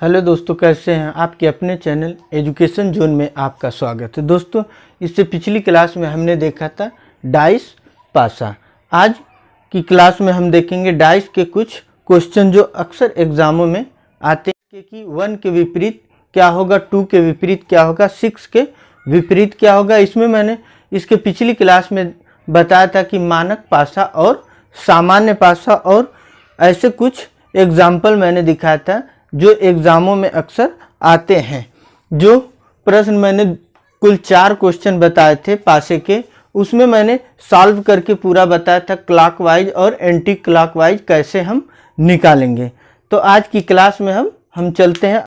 Hello दोस्तों, कैसे हैं? आपके अपने चैनल एजुकेशन जोन में आपका स्वागत है। दोस्तों, इससे पिछली क्लास में हमने देखा था डाइस पासा। आज की क्लास में हम देखेंगे डाइस के कुछ क्वेश्चन जो अक्सर एग्जामों में आते हैं कि 1 के विपरीत क्या होगा, 2 के विपरीत क्या होगा, 6 के विपरीत क्या होगा। इसमें मैंने इसके पिछली क्लास में बताया था कि मानक पासा और सामान्य पासा और ऐसे कुछ एग्जाम्पल मैंने दिखाया था जो एग्ज़ामों में अक्सर आते हैं। जो प्रश्न मैंने कुल 4 क्वेश्चन बताए थे पासे के, उसमें मैंने सॉल्व करके पूरा बताया था क्लॉकवाइज और एंटी क्लॉकवाइज कैसे हम निकालेंगे। तो आज की क्लास में हम चलते हैं।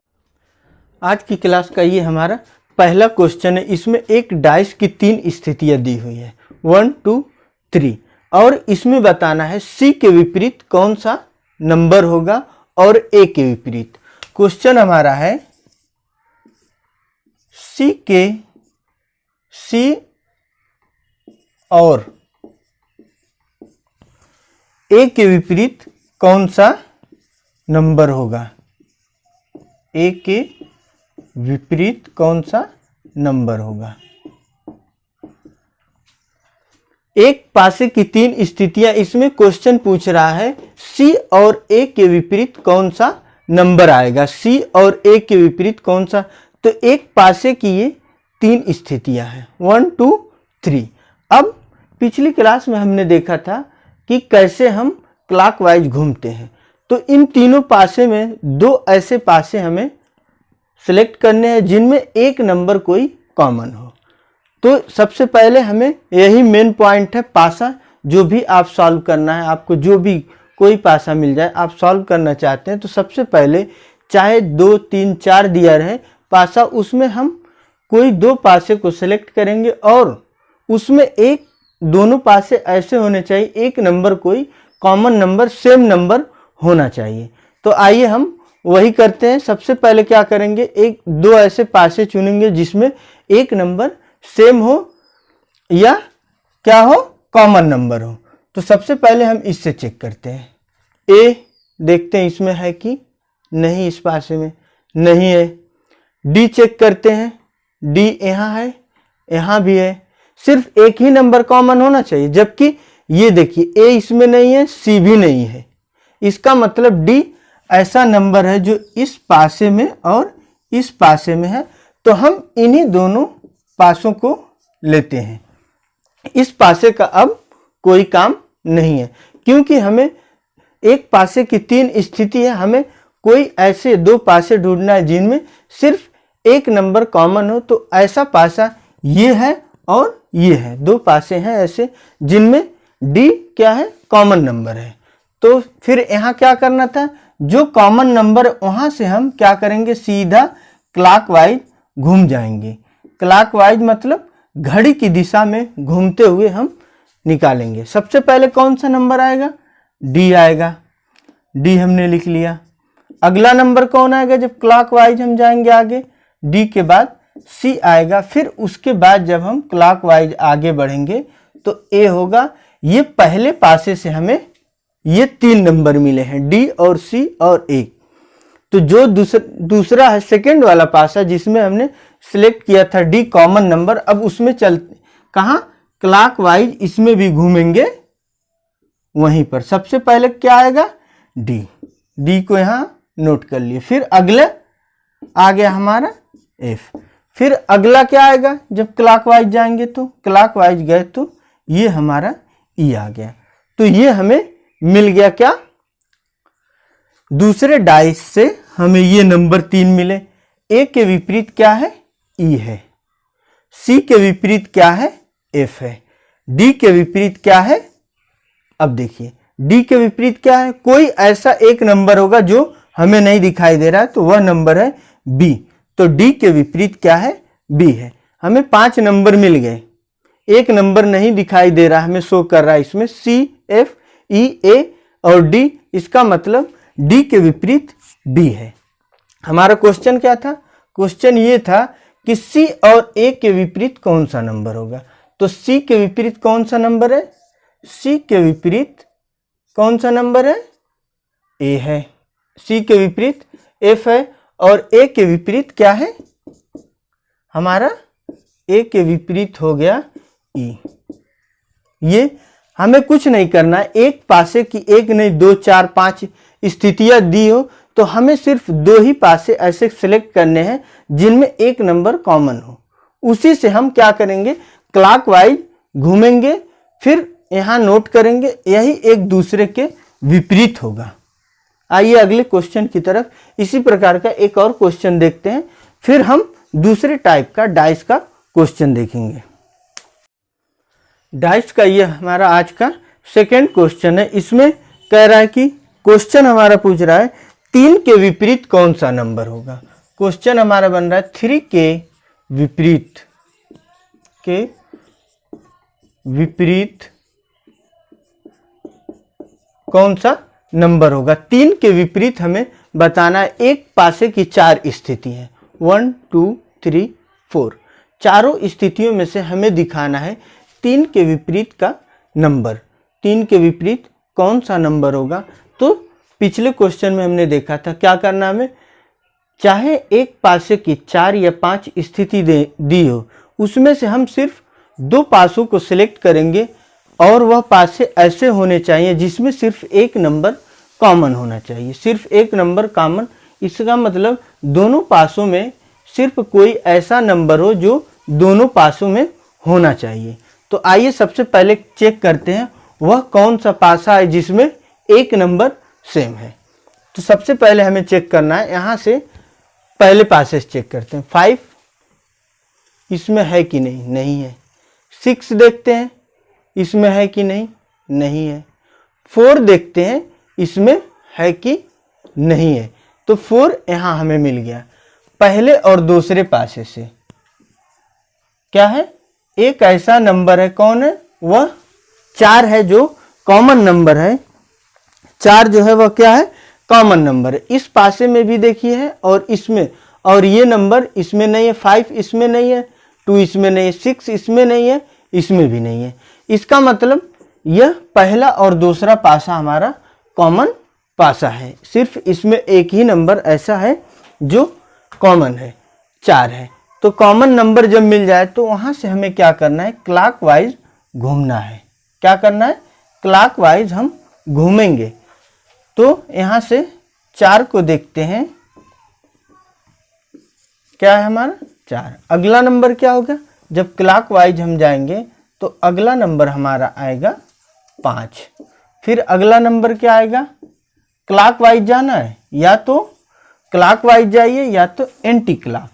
आज की क्लास का ये हमारा पहला क्वेश्चन है। इसमें एक डाइस की 3 स्थितियाँ दी हुई है, 1, 2, 3, और इसमें बताना है सी के विपरीत कौन सा नंबर होगा और ए के विपरीत। क्वेश्चन हमारा है सी और ए के विपरीत कौन सा नंबर होगा। ए के विपरीत कौन सा नंबर होगा। एक पासे की 3 स्थितियां, इसमें क्वेश्चन पूछ रहा है सी और ए के विपरीत कौन सा नंबर आएगा। सी और ए के विपरीत कौन सा, तो एक पासे की ये 3 स्थितियां हैं, 1, 2, 3। अब पिछली क्लास में हमने देखा था कि कैसे हम क्लॉकवाइज घूमते हैं। तो इन तीनों पासे में 2 ऐसे पासे हमें सिलेक्ट करने हैं जिनमें एक नंबर कोई कॉमन हो। तो सबसे पहले हमें यही मेन पॉइंट है, पासा जो भी आप सॉल्व करना है, आपको जो भी कोई पासा मिल जाए आप सॉल्व करना चाहते हैं, तो सबसे पहले चाहे 2, 3, 4 दिया रहे पासा, उसमें हम कोई 2 पासे को सिलेक्ट करेंगे और उसमें एक दोनों पासे ऐसे होने चाहिए, एक नंबर कोई कॉमन नंबर, सेम नंबर होना चाहिए। तो आइए हम वही करते हैं। सबसे पहले क्या करेंगे, 1-2 ऐसे पासे चुनेंगे जिसमें एक नंबर सेम हो या क्या हो, कॉमन नंबर हो। तो सबसे पहले हम इससे चेक करते हैं। ए देखते हैं इसमें है कि नहीं, इस पासे में नहीं है। डी चेक करते हैं, डी यहाँ है, यहाँ भी है। सिर्फ एक ही नंबर कॉमन होना चाहिए, जबकि ये देखिए ए इसमें नहीं है, सी भी नहीं है। इसका मतलब डी ऐसा नंबर है जो इस पासे में और इस पासे में है। तो हम इन्हीं दोनों पासों को लेते हैं। इस पासे का अब कोई काम नहीं है, क्योंकि हमें एक पासे की 3 स्थिति है। हमें कोई ऐसे 2 पासे ढूंढना है जिनमें सिर्फ एक नंबर कॉमन हो। तो ऐसा पासा ये है और ये है, 2 पासे हैं ऐसे जिनमें डी क्या है, कॉमन नंबर है। तो फिर यहाँ क्या करना था, जो कॉमन नंबर वहाँ से हम क्या करेंगे, सीधा क्लॉकवाइज घूम जाएंगे। क्लॉकवाइज मतलब घड़ी की दिशा में घूमते हुए हम निकालेंगे। सबसे पहले कौन सा नंबर आएगा, डी आएगा। डी हमने लिख लिया। अगला नंबर कौन आएगा जब क्लॉकवाइज हम जाएंगे आगे, डी के बाद सी आएगा। फिर उसके बाद जब हम क्लॉकवाइज आगे बढ़ेंगे तो ए होगा। ये पहले पासे से हमें ये 3 नंबर मिले हैं, डी और सी और ए। तो जो दूसरा है सेकेंड वाला पासा जिसमें हमने सिलेक्ट किया था डी कॉमन नंबर, अब उसमें कहाँ, क्लॉकवाइज इसमें भी घूमेंगे वहीं पर। सबसे पहले क्या आएगा, डी। डी को यहाँ नोट कर लिए। फिर अगले आ गया हमारा एफ। फिर अगला क्या आएगा, जब क्लॉकवाइज जाएंगे तो क्लॉकवाइज गए तो ये हमारा ई आ गया। तो ये हमें मिल गया क्या, दूसरे डाइस से हमें ये नंबर 3 मिले। ए के विपरीत क्या है, ई है। सी के विपरीत क्या है, एफ है। डी के विपरीत क्या है, अब देखिए डी के विपरीत क्या है, कोई ऐसा एक नंबर होगा जो हमें नहीं दिखाई दे रहा है, तो वह नंबर है बी। तो डी के विपरीत क्या है, बी है। हमें 5 नंबर मिल गए, एक नंबर नहीं दिखाई दे रहा, हमें शो कर रहा है इसमें सी, एफ, ई, ए और डी। इसका मतलब डी के विपरीत बी है। हमारा क्वेश्चन क्या था, क्वेश्चन ये था कि सी और ए के विपरीत कौन सा नंबर होगा। तो सी के विपरीत कौन सा नंबर है, सी के विपरीत कौन सा नंबर है, ए है। सी के विपरीत एफ है और ए के विपरीत क्या है हमारा, ए के विपरीत हो गया ई। ये हमें कुछ नहीं करना है, एक पासे की एक नहीं 2 4 5 स्थितियां दी हो तो हमें सिर्फ 2 ही पासे ऐसे सिलेक्ट करने हैं जिनमें एक नंबर कॉमन हो। उसी से हम क्या करेंगे, क्लॉकवाइज घूमेंगे, फिर यहाँ नोट करेंगे, यही एक दूसरे के विपरीत होगा। आइए अगले क्वेश्चन की तरफ। इसी प्रकार का एक और क्वेश्चन देखते हैं, फिर हम दूसरे टाइप का डाइस का क्वेश्चन देखेंगे। डाइस का ये हमारा आज का सेकेंड क्वेश्चन है। इसमें कह रहा है कि क्वेश्चन हमारा पूछ रहा है 3 के विपरीत कौन सा नंबर होगा। क्वेश्चन हमारा बन रहा है 3 के विपरीत कौन सा नंबर होगा। 3 के विपरीत हमें बताना है। एक पासे की 4 स्थिति है, 1 2 3 4। चारों स्थितियों में से हमें दिखाना है 3 के विपरीत का नंबर। 3 के विपरीत कौन सा नंबर होगा। तो पिछले क्वेश्चन में हमने देखा था क्या करना हमें, चाहे एक पासे की 4 या 5 स्थिति दी हो, उसमें से हम सिर्फ 2 पासों को सिलेक्ट करेंगे और वह पासे ऐसे होने चाहिए जिसमें सिर्फ एक नंबर कॉमन होना चाहिए। सिर्फ एक नंबर कॉमन, इसका मतलब दोनों पासों में सिर्फ कोई ऐसा नंबर हो जो दोनों पासों में होना चाहिए। तो आइए सबसे पहले चेक करते हैं वह कौन सा पासा है जिसमें एक नंबर सेम है। तो सबसे पहले हमें चेक करना है, यहाँ से पहले पासे से चेक करते हैं। 5 इसमें है कि नहीं, नहीं है। 6 देखते हैं इसमें है कि नहीं, नहीं है। 4 देखते हैं इसमें है कि नहीं है। तो 4 यहाँ हमें मिल गया। पहले और दूसरे पासे से क्या है, एक ऐसा नंबर है, कौन है वह, 4 है जो कॉमन नंबर है। 4 जो है वह क्या है, कॉमन नंबर है। इस पासे में भी देखिए है और इसमें, और ये नंबर इसमें नहीं है। 5 इसमें नहीं है, 2 इसमें नहीं है, 6 इसमें नहीं है, इसमें भी नहीं है। इसका मतलब यह पहला और दूसरा पासा हमारा कॉमन पासा है। सिर्फ इसमें एक ही नंबर ऐसा है जो कॉमन है, 4 है। तो कॉमन नंबर जब मिल जाए तो वहां से हमें क्या करना है, क्लॉकवाइज घूमना है। क्या करना है, क्लॉकवाइज हम घूमेंगे। तो यहां से 4 को देखते हैं, क्या है हमारा 4। अगला नंबर क्या होगा, जब क्लॉकवाइज हम जाएंगे तो अगला नंबर हमारा आएगा 5। फिर अगला नंबर क्या आएगा, क्लॉकवाइज जाना है, या तो क्लॉकवाइज जाइए या तो एंटी क्लॉक।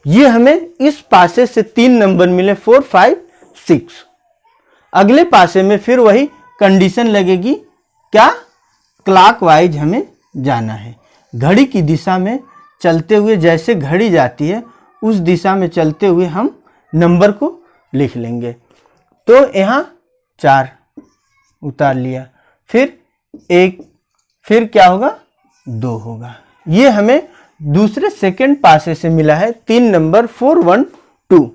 ये हमें इस पासे से 3 नंबर मिले, 4 5 6। अगले पासे में फिर वही कंडीशन लगेगी, क्या, क्लॉकवाइज हमें जाना है। घड़ी की दिशा में चलते हुए, जैसे घड़ी जाती है उस दिशा में चलते हुए हम नंबर को लिख लेंगे। तो यहाँ 4 उतार लिया, फिर 1, फिर क्या होगा 2 होगा। ये हमें दूसरे सेकंड पासे से मिला है 3 नंबर, 4 1 2।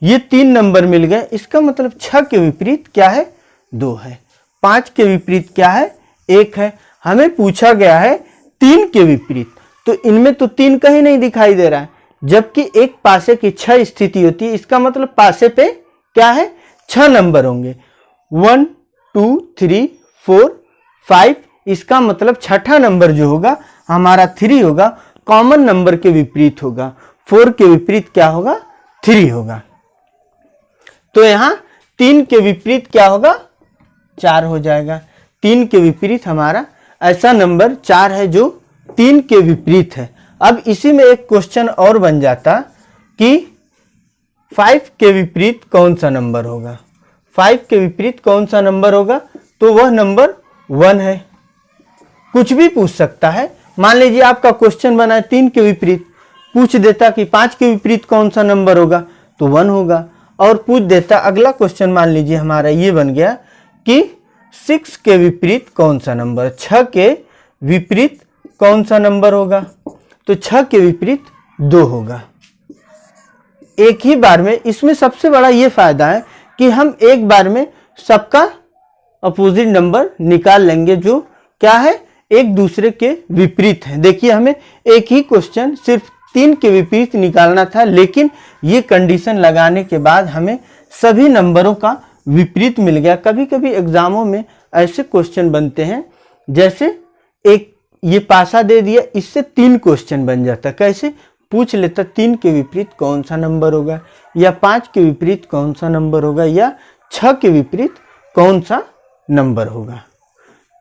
ये 3 नंबर मिल गए। इसका मतलब 6 के विपरीत क्या है, 2 है। 5 के विपरीत क्या है, 1 है। हमें पूछा गया है 3 के विपरीत, तो इनमें तो 3 कहीं नहीं दिखाई दे रहा है, जबकि एक पासे की 6 स्थिति होती है। इसका मतलब पासे पे क्या है, 6 नंबर होंगे, 1 2 3 4 5। इसका मतलब छठा नंबर जो होगा हमारा 3 होगा, कॉमन नंबर के विपरीत होगा। 4 के विपरीत क्या होगा, 3 होगा। तो यहाँ 3 के विपरीत क्या होगा, 4 हो जाएगा। 3 के विपरीत हमारा ऐसा नंबर 4 है जो 3 के विपरीत है। अब इसी में एक क्वेश्चन और बन जाता कि 5 के विपरीत कौन सा नंबर होगा। 5 के विपरीत कौन सा नंबर होगा, तो वह नंबर 1 है। कुछ भी पूछ सकता है। मान लीजिए आपका क्वेश्चन बना है 3 के विपरीत, पूछ देता कि 5 के विपरीत कौन सा नंबर होगा, तो 1 होगा। और पूछ देता अगला क्वेश्चन, मान लीजिए हमारा ये बन गया कि 6 के विपरीत कौन सा नंबर, 6 के विपरीत कौन सा नंबर होगा, तो 6 के विपरीत 2 होगा। एक ही बार में, इसमें सबसे बड़ा ये फायदा है कि हम एक बार में सबका अपोजिट नंबर निकाल लेंगे, जो क्या है, एक दूसरे के विपरीत हैं। देखिए हमें एक ही क्वेश्चन सिर्फ 3 के विपरीत निकालना था, लेकिन ये कंडीशन लगाने के बाद हमें सभी नंबरों का विपरीत मिल गया। कभी कभी एग्जामों में ऐसे क्वेश्चन बनते हैं, जैसे एक ये पासा दे दिया, इससे 3 क्वेश्चन बन जाता। कैसे पूछ लेता 3 के विपरीत कौन सा नंबर होगा, या 5 के विपरीत कौन सा नंबर होगा, या 6 के विपरीत कौन सा नंबर होगा।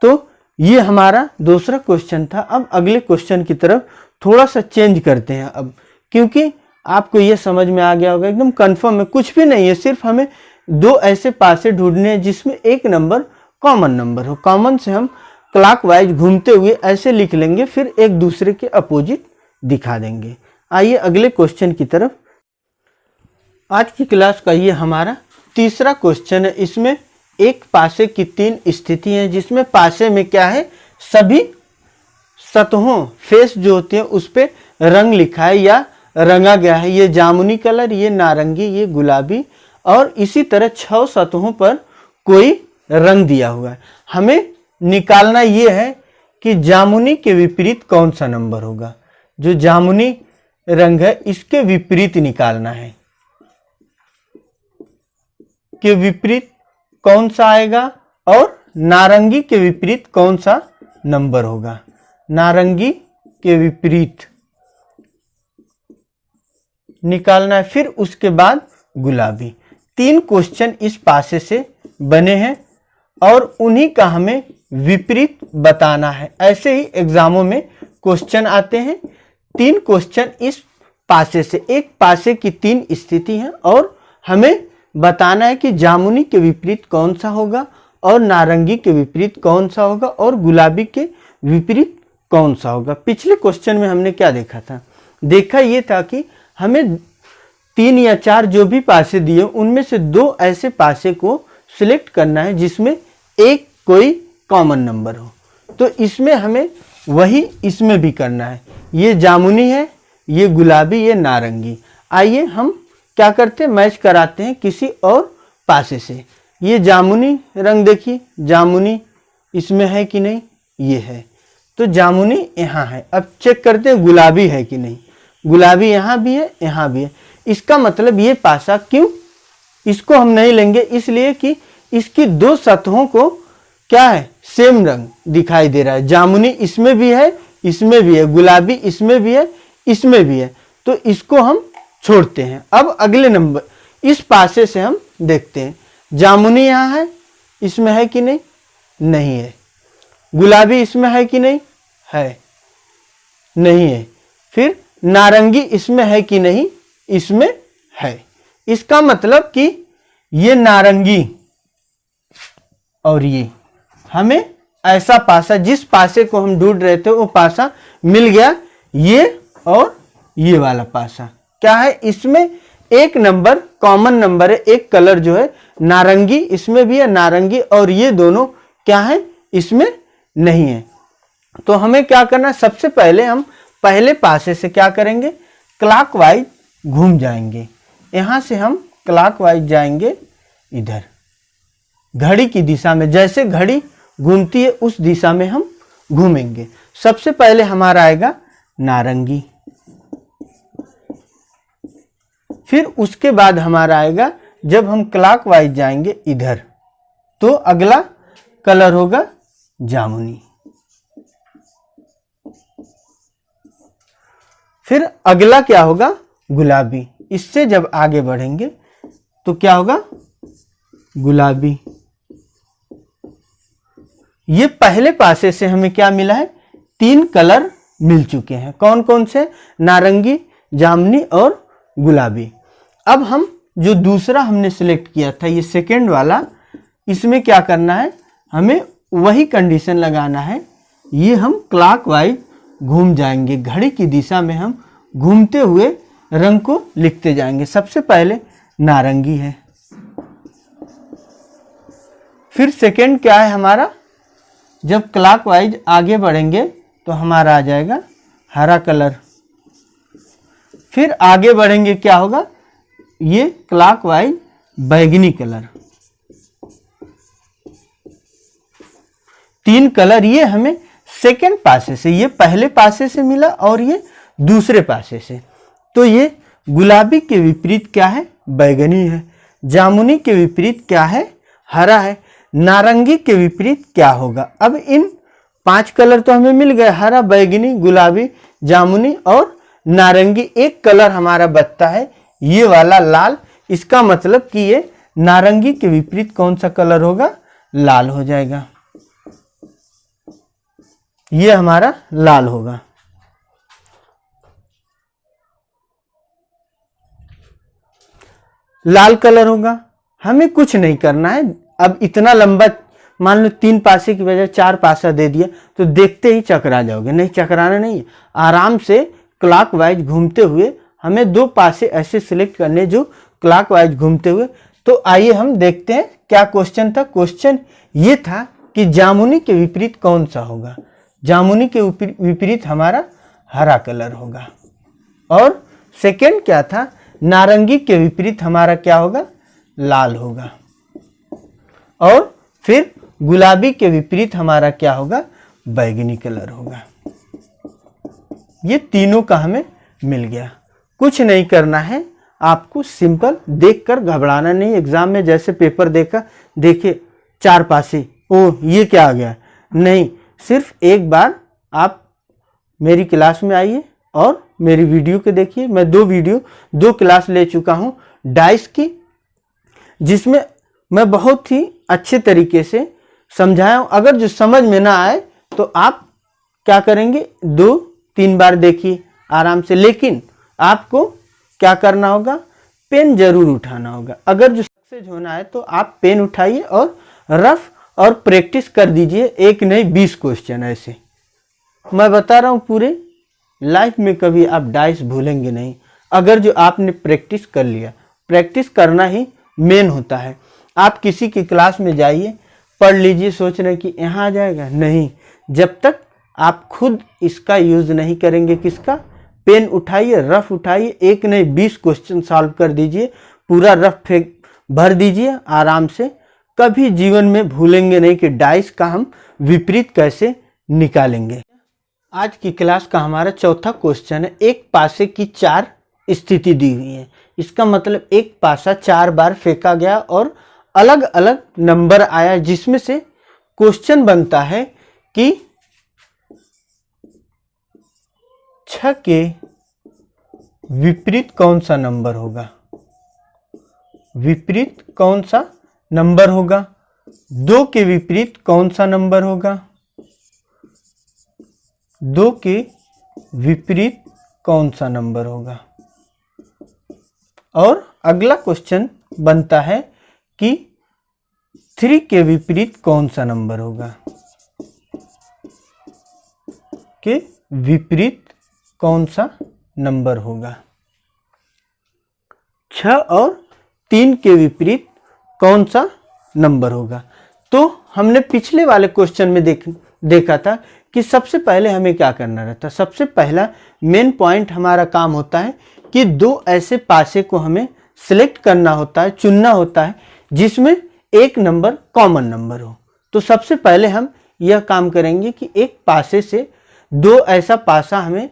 तो ये हमारा दूसरा क्वेश्चन था। अब अगले क्वेश्चन की तरफ थोड़ा सा चेंज करते हैं अब, क्योंकि आपको ये समझ में आ गया होगा एकदम कंफर्म है, कुछ भी नहीं है, सिर्फ हमें 2 ऐसे पासे ढूंढने हैं जिसमें एक नंबर कॉमन नंबर हो। कॉमन से हम क्लॉकवाइज घूमते हुए ऐसे लिख लेंगे, फिर एक दूसरे के अपोजिट दिखा देंगे। आइए अगले क्वेश्चन की तरफ। आज की क्लास का ये हमारा तीसरा क्वेश्चन है। इसमें एक पासे की 3 स्थिति हैं, जिसमें पासे में क्या है, सभी सतहों फेस जो होते हैं उस पे रंग लिखा है या रंगा गया है। ये जामुनी कलर, ये नारंगी, ये गुलाबी, और इसी तरह 6 सतहों पर कोई रंग दिया हुआ है। हमें निकालना ये है कि जामुनी के विपरीत कौन सा नंबर होगा। जो जामुनी रंग है इसके विपरीत निकालना है, के विपरीत कौन सा आएगा, और नारंगी के विपरीत कौन सा नंबर होगा। नारंगी के विपरीत निकालना है, फिर उसके बाद गुलाबी। 3 क्वेश्चन इस पासे से बने हैं और उन्हीं का हमें विपरीत बताना है। ऐसे ही एग्जामों में क्वेश्चन आते हैं। 3 क्वेश्चन इस पासे से, एक पासे की 3 स्थिति हैं और हमें बताना है कि जामुनी के विपरीत कौन सा होगा, और नारंगी के विपरीत कौन सा होगा, और गुलाबी के विपरीत कौन सा होगा। पिछले क्वेश्चन में हमने क्या देखा था, देखा ये था कि हमें 3 या 4 जो भी पासे दिए उनमें से 2 ऐसे पासे को सिलेक्ट करना है जिसमें एक कोई कॉमन नंबर हो। तो इसमें हमें वही इसमें भी करना है। ये जामुनी है, ये गुलाबी, ये नारंगी। आइए हम क्या करते हैं, मैच कराते हैं किसी और पासे से। ये जामुनी रंग देखिए, जामुनी इसमें है कि नहीं, ये है, तो जामुनी यहाँ है। अब चेक करते हैं गुलाबी है कि नहीं, गुलाबी यहाँ भी है, यहाँ भी है। इसका मतलब ये पासा, क्यों इसको हम नहीं लेंगे, इसलिए कि इसकी 2 सतहों को क्या है, सेम रंग दिखाई दे रहा है। जामुनी इसमें भी है, इसमें भी है, गुलाबी इसमें भी है, इसमें भी है, तो इसको हम छोड़ते हैं। अब अगले नंबर इस पासे से हम देखते हैं, जामुनी यहाँ है, इसमें है कि नहीं, नहीं है। गुलाबी इसमें है कि नहीं, है, नहीं है। फिर नारंगी इसमें है कि नहीं, इसमें है। इसका मतलब कि ये नारंगी और ये, हमें ऐसा पासा, जिस पासे को हम ढूंढ रहे थे वो पासा मिल गया। ये और ये वाला पासा क्या है, इसमें एक नंबर कॉमन नंबर है, एक कलर जो है नारंगी, इसमें भी है नारंगी, और ये दोनों क्या है, इसमें नहीं है। तो हमें क्या करना है, सबसे पहले हम पहले पासे से क्या करेंगे, क्लॉकवाइज घूम जाएंगे। यहां से हम क्लॉकवाइज जाएंगे इधर, घड़ी की दिशा में, जैसे घड़ी घूमती है उस दिशा में हम घूमेंगे। सबसे पहले हमारा आएगा नारंगी, फिर उसके बाद हमारा आएगा, जब हम क्लॉकवाइज जाएंगे इधर, तो अगला कलर होगा जामुनी। फिर अगला क्या होगा, गुलाबी। इससे जब आगे बढ़ेंगे तो क्या होगा, गुलाबी। ये पहले पासे से हमें क्या मिला है, 3 कलर मिल चुके हैं। कौन कौन से, नारंगी, जामुनी और गुलाबी। अब हम जो दूसरा हमने सिलेक्ट किया था, ये सेकेंड वाला, इसमें क्या करना है, हमें वही कंडीशन लगाना है। ये हम क्लॉकवाइज घूम जाएंगे, घड़ी की दिशा में हम घूमते हुए रंग को लिखते जाएंगे। सबसे पहले नारंगी है, फिर सेकेंड क्या है हमारा, जब क्लॉकवाइज आगे बढ़ेंगे तो हमारा आ जाएगा हरा कलर। फिर आगे बढ़ेंगे क्या होगा, ये क्लॉकवाइज बैंगनी कलर। 3 कलर ये हमें सेकेंड पासे से, ये पहले पासे से मिला और ये दूसरे पासे से। तो ये गुलाबी के विपरीत क्या है? बैगनी है। जामुनी के विपरीत क्या है? हरा है। नारंगी के विपरीत क्या होगा? अब इन 5 कलर तो हमें मिल गए, हरा, बैगनी, गुलाबी, जामुनी और नारंगी। एक कलर हमारा बचता है, ये वाला लाल। इसका मतलब कि ये नारंगी के विपरीत कौन सा कलर होगा? लाल हो जाएगा। ये हमारा लाल होगा। लाल कलर होगा। हमें कुछ नहीं करना है। अब इतना लंबा, मान लो 3 पासे की बजाय 4 पासा दे दिया तो देखते ही चकरा जाओगे। नहीं, चकराना नहीं है। आराम से क्लॉकवाइज घूमते हुए हमें 2 पासे ऐसे सिलेक्ट करने जो क्लॉकवाइज घूमते हुए। तो आइए हम देखते हैं क्या क्वेश्चन था। क्वेश्चन ये था कि जामुनी के विपरीत कौन सा होगा? जामुनी के विपरीत हमारा हरा कलर होगा। और सेकंड क्या था? नारंगी के विपरीत हमारा क्या होगा? लाल होगा। और फिर गुलाबी के विपरीत हमारा क्या होगा? बैगनी कलर होगा। ये तीनों का हमें मिल गया। कुछ नहीं करना है आपको, सिंपल देखकर घबराना नहीं। एग्जाम में जैसे पेपर देखा, देखिए 4 पासे, ओह ये क्या आ गया? नहीं, सिर्फ एक बार आप मेरी क्लास में आइए और मेरी वीडियो को देखिए। मैं 2 क्लास ले चुका हूँ डाइस की, जिसमें मैं बहुत ही अच्छे तरीके से समझाया हूँ। अगर जो समझ में ना आए तो आप क्या करेंगे, 2-3 बार देखिए आराम से। लेकिन आपको क्या करना होगा? पेन जरूर उठाना होगा। अगर जो सक्सेस होना है तो आप पेन उठाइए और रफ और प्रैक्टिस कर दीजिए। एक नहीं 20 क्वेश्चन ऐसे। मैं बता रहा हूँ, पूरे लाइफ में कभी आप डाइस भूलेंगे नहीं अगर जो आपने प्रैक्टिस कर लिया। प्रैक्टिस करना ही मेन होता है। आप किसी की क्लास में जाइए, पढ़ लीजिए, सोच रहे कि यहाँ आ जाएगा, नहीं। जब तक आप खुद इसका यूज नहीं करेंगे, किसका? पेन उठाइए, रफ उठाइए, एक नहीं 20 क्वेश्चन सॉल्व कर दीजिए। पूरा रफ फेंक भर दीजिए आराम से। कभी जीवन में भूलेंगे नहीं कि डाइस का हम विपरीत कैसे निकालेंगे। आज की क्लास का हमारा चौथा क्वेश्चन है। एक पासे की 4 स्थिति दी हुई है। इसका मतलब एक पासा 4 बार फेंका गया और अलग अलग नंबर आया, जिसमें से क्वेश्चन बनता है कि 6 के विपरीत कौन सा नंबर होगा? विपरीत कौन सा नंबर होगा? 2 के विपरीत कौन सा नंबर होगा? 2 के विपरीत कौन सा नंबर होगा? और अगला क्वेश्चन बनता है कि 3 के विपरीत कौन सा नंबर होगा? के विपरीत कौन सा नंबर होगा? 6 और 3 के विपरीत कौन सा नंबर होगा? तो हमने पिछले वाले क्वेश्चन में देखा था कि सबसे पहले हमें क्या करना रहता है। सबसे पहला मेन पॉइंट हमारा काम होता है कि 2 ऐसे पासे को हमें सिलेक्ट करना होता है, चुनना होता है, जिसमें एक नंबर कॉमन नंबर हो। तो सबसे पहले हम यह काम करेंगे कि एक पासे से 2 ऐसा पासा हमें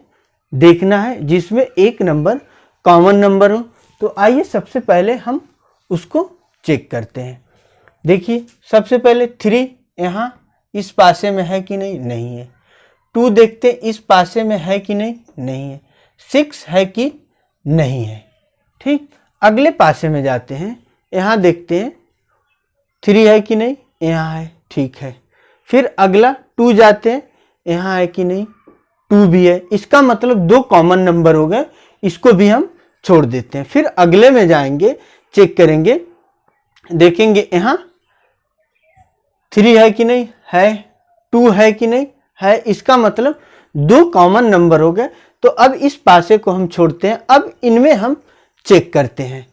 देखना है जिसमें एक नंबर कॉमन नंबर हो। तो आइए सबसे पहले हम उसको चेक करते हैं। देखिए सबसे पहले 3 यहाँ इस पासे में है कि नहीं? नहीं है। 2 देखते हैं इस पासे में है कि नहीं? नहीं है। 6 है कि नहीं है। ठीक, अगले पासे में जाते हैं, यहाँ देखते हैं 3 है कि नहीं? यहाँ है, ठीक है। फिर अगला 2 जाते हैं, यहाँ है कि नहीं? 2 भी है। इसका मतलब 2 कॉमन नंबर हो गए, इसको भी हम छोड़ देते हैं। फिर अगले में जाएंगे, चेक करेंगे, देखेंगे यहाँ 3 है कि नहीं? है। 2 है कि नहीं? है। इसका मतलब 2 कॉमन नंबर हो गए। तो अब इस पासे को हम छोड़ते हैं। अब इनमें हम चेक करते हैं,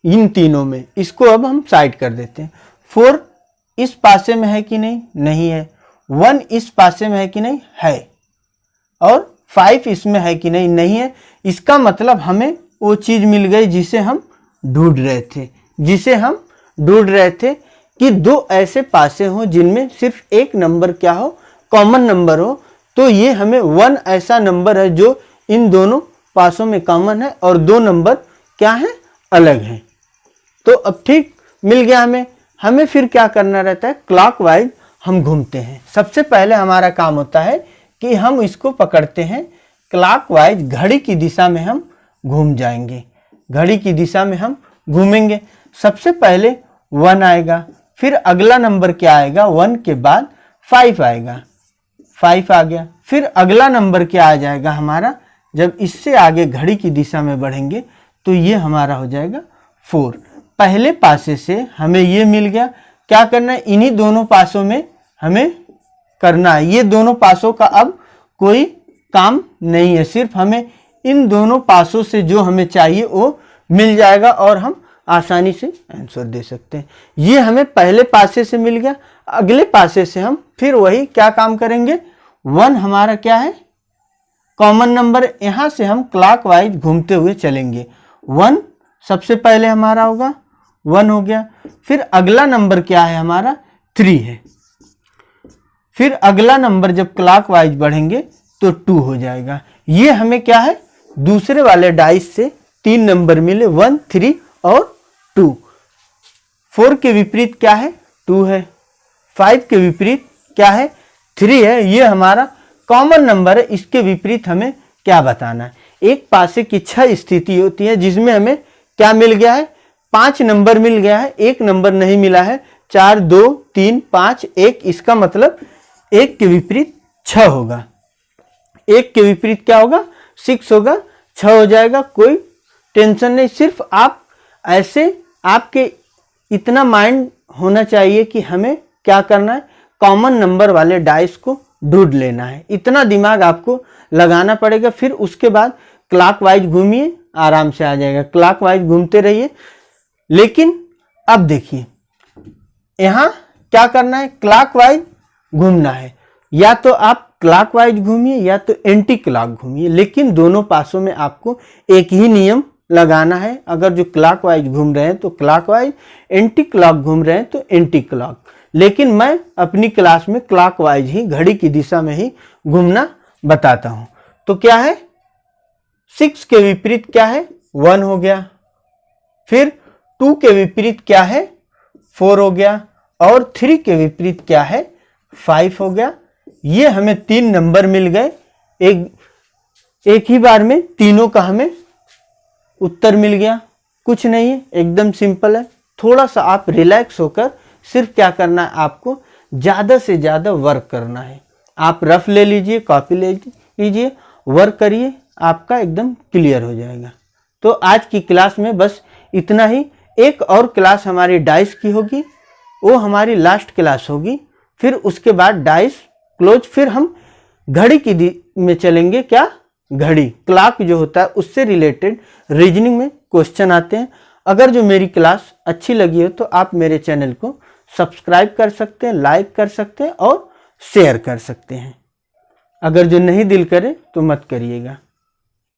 इन तीनों में। इसको अब हम साइड कर देते हैं। 4 इस पासे में है कि नहीं? नहीं है। 1 इस पासे में है कि नहीं? है। और 5 इसमें है कि नहीं? नहीं है। इसका मतलब हमें वो चीज मिल गई जिसे हम ढूंढ रहे थे कि 2 ऐसे पासे हों जिनमें सिर्फ एक नंबर क्या हो? कॉमन नंबर हो। तो ये हमें 1 ऐसा नंबर है जो इन दोनों पासों में कॉमन है और 2 नंबर क्या है, अलग हैं। तो अब ठीक मिल गया हमें फिर क्या करना रहता है, क्लॉकवाइज हम घूमते हैं। सबसे पहले हमारा काम होता है कि हम इसको पकड़ते हैं क्लॉकवाइज, घड़ी की दिशा में हम घूम जाएंगे, घड़ी की दिशा में हम घूमेंगे। सबसे पहले 1 आएगा, फिर अगला नंबर क्या आएगा, 1 के बाद 5 आएगा, 5 आ गया। फिर अगला नंबर क्या आ जाएगा हमारा, जब इससे आगे घड़ी की दिशा में बढ़ेंगे तो ये हमारा हो जाएगा 4। पहले पासे से हमें ये मिल गया। क्या करना है, इन्हीं दोनों पासों में हमें करना है। ये दोनों पासों का अब कोई काम नहीं है, सिर्फ हमें इन दोनों पासों से जो हमें चाहिए वो मिल जाएगा और हम आसानी से आंसर दे सकते हैं। ये हमें पहले पासे से मिल गया। अगले पासे से हम फिर वही क्या काम करेंगे, 1 हमारा क्या है, कॉमन नंबर। यहां से हम क्लॉकवाइज घूमते हुए चलेंगे। 1 सबसे पहले हमारा होगा, 1 हो गया। फिर अगला नंबर क्या है हमारा, 3 है। फिर अगला नंबर जब क्लॉकवाइज बढ़ेंगे तो 2 हो जाएगा। ये हमें क्या है, दूसरे वाले डाइस से 3 नंबर मिले, 1, 3 और 2। 4 के विपरीत क्या है, 2 है। 5 के विपरीत क्या है, 3 है। ये हमारा कॉमन नंबर है। इसके विपरीत हमें क्या बताना है, एक पासे की 6 स्थिति होती है जिसमें हमें क्या मिल गया है, 5 नंबर मिल गया है, 1 नंबर नहीं मिला है। 4, 2, 3, 5, 1। इसका मतलब 1 के विपरीत 6 होगा। 1 के विपरीत क्या होगा, 6 होगा, 6 हो जाएगा। कोई टेंशन नहीं, सिर्फ आप ऐसे, आपके इतना माइंड होना चाहिए कि हमें क्या करना है, कॉमन नंबर वाले डाइस को ढूंढ लेना है। इतना दिमाग आपको लगाना पड़ेगा। फिर उसके बाद क्लॉकवाइज घूमिए, आराम से आ जाएगा। क्लॉकवाइज घूमते रहिए। लेकिन अब देखिए यहां क्या करना है, क्लॉकवाइज घूमना है। या तो आप क्लॉकवाइज घूमिए या तो एंटी क्लॉक घूमिए, लेकिन दोनों पासों में आपको एक ही नियम लगाना है। अगर जो क्लॉकवाइज घूम रहे हैं तो क्लॉकवाइज, एंटी क्लॉक घूम रहे हैं तो एंटी क्लॉक। लेकिन मैं अपनी क्लास में क्लॉकवाइज ही, घड़ी की दिशा में ही घूमना बताता हूं। तो क्या है, 6 के विपरीत क्या है, 1 हो गया। फिर 2 के विपरीत क्या है, 4 हो गया। और 3 के विपरीत क्या है, 5 हो गया। ये हमें 3 नंबर मिल गए एक ही बार में। तीनों का हमें उत्तर मिल गया। कुछ नहीं है, एकदम सिंपल है। थोड़ा सा आप रिलैक्स होकर सिर्फ क्या करना है, आपको ज़्यादा से ज़्यादा वर्क करना है। आप रफ ले लीजिए, कॉपी ले लीजिए, वर्क करिए, आपका एकदम क्लियर हो जाएगा। तो आज की क्लास में बस इतना ही। एक और क्लास हमारी डाइस की होगी, वो हमारी लास्ट क्लास होगी। फिर उसके बाद डाइस क्लोज। फिर हम घड़ी की में चलेंगे। क्या, घड़ी, क्लॉक जो होता है उससे रिलेटेड रीजनिंग में क्वेश्चन आते हैं। अगर जो मेरी क्लास अच्छी लगी हो तो आप मेरे चैनल को सब्सक्राइब कर सकते हैं, लाइक कर सकते हैं और शेयर कर सकते हैं। अगर जो नहीं दिल करे तो मत करिएगा।